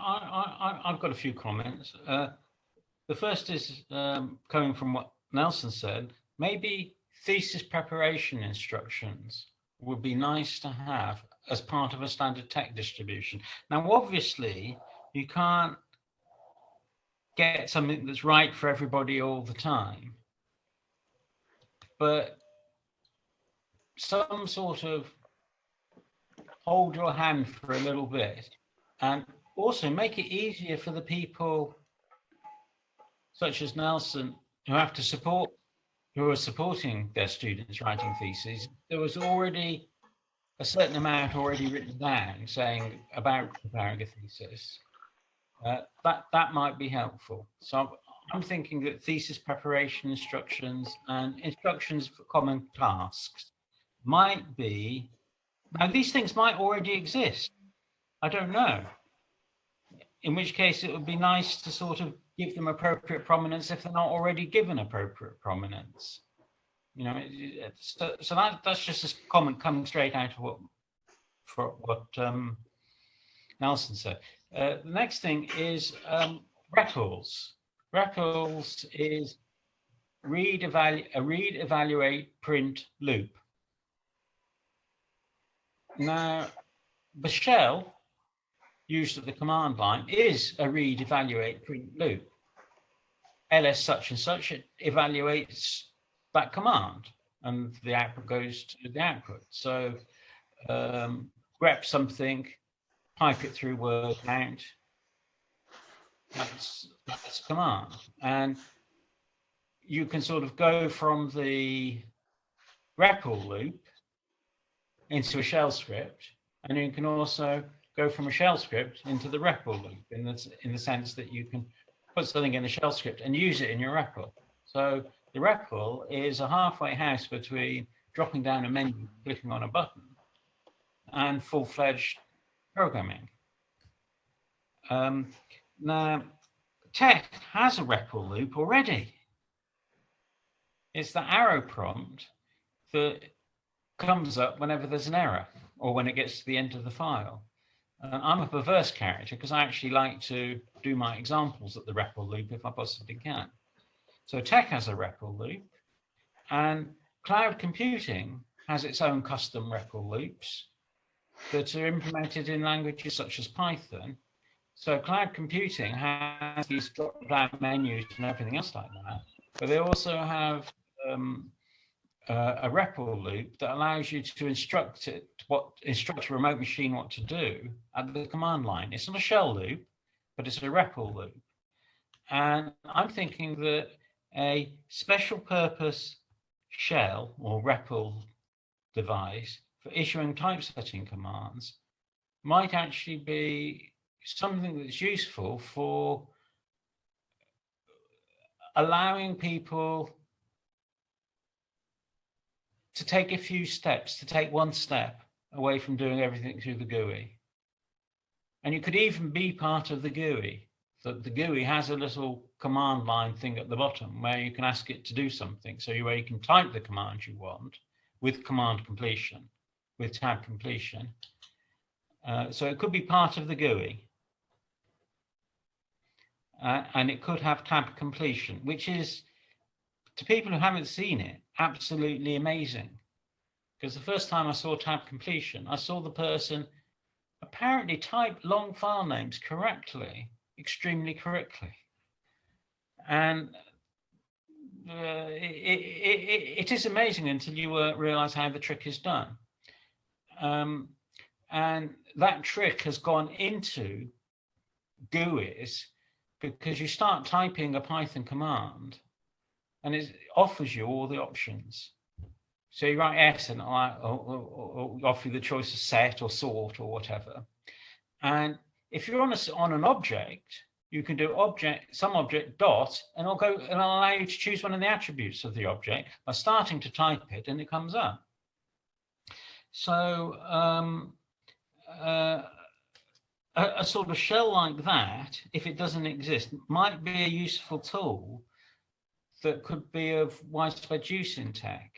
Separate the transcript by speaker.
Speaker 1: I've got a few comments. The first is coming from what Nelson said. Maybe thesis preparation instructions would be nice to have as part of a standard TeX distribution. Now, obviously, you can't get something that's right for everybody all the time, but some sort of hold your hand for a little bit, and also make it easier for the people such as Nelson who have to support, who are supporting their students writing theses. There was already a certain amount already written down saying about preparing a thesis. That might be helpful. So I'm thinking that thesis preparation instructions and instructions for common tasks might be, now these things might already exist. I don't know. In which case it would be nice to sort of give them appropriate prominence if they're not already given appropriate prominence. You know, so that's just a comment coming straight out of what Nelson said. The next thing is REPLs. REPLs is read, evaluate, print loop. Now, the shell used at the command line is a read, evaluate, print loop. ls such and such, it evaluates that command and the output goes to the output. So grep something, pipe it through word count, that's a command. And you can sort of go from the REPL loop into a shell script, and you can also go from a shell script into the REPL loop in the sense that you can put something in the shell script and use it in your REPL. So the REPL is a halfway house between dropping down a menu, clicking on a button, and full-fledged programming. Now, TeX has a REPL loop already. It's the arrow prompt that comes up whenever there's an error or when it gets to the end of the file. I'm a perverse character because I actually like to do my examples at the REPL loop if I possibly can. So TeX has a REPL loop, and cloud computing has its own custom REPL loops that are implemented in languages such as Python. So cloud computing has these drop-down menus and everything else like that, but they also have a REPL loop that allows you to instruct a remote machine what to do at the command line. It's not a shell loop, but it's a REPL loop. And I'm thinking that a special purpose shell or REPL device for issuing typesetting commands might actually be something that's useful for allowing people to take a few steps, to take one step away from doing everything through the GUI. And you could even be part of the GUI. So the GUI has a little command line thing at the bottom where you can ask it to do something. So where you can type the command you want with command completion, with tab completion. So it could be part of the GUI. And it could have tab completion, which is, to people who haven't seen it, absolutely amazing. Because the first time I saw tab completion, I saw the person apparently type long file names correctly, extremely correctly. And it is amazing until you realize how the trick is done. And that trick has gone into GUIs because you start typing a Python command and it offers you all the options. So you write S and or offer you the choice of set or sort or whatever. And if you're on an object, you can do some object dot, and it'll allow you to choose one of the attributes of the object by starting to type it, and it comes up. So a sort of shell like that, if it doesn't exist, might be a useful tool that could be of widespread use in TeX.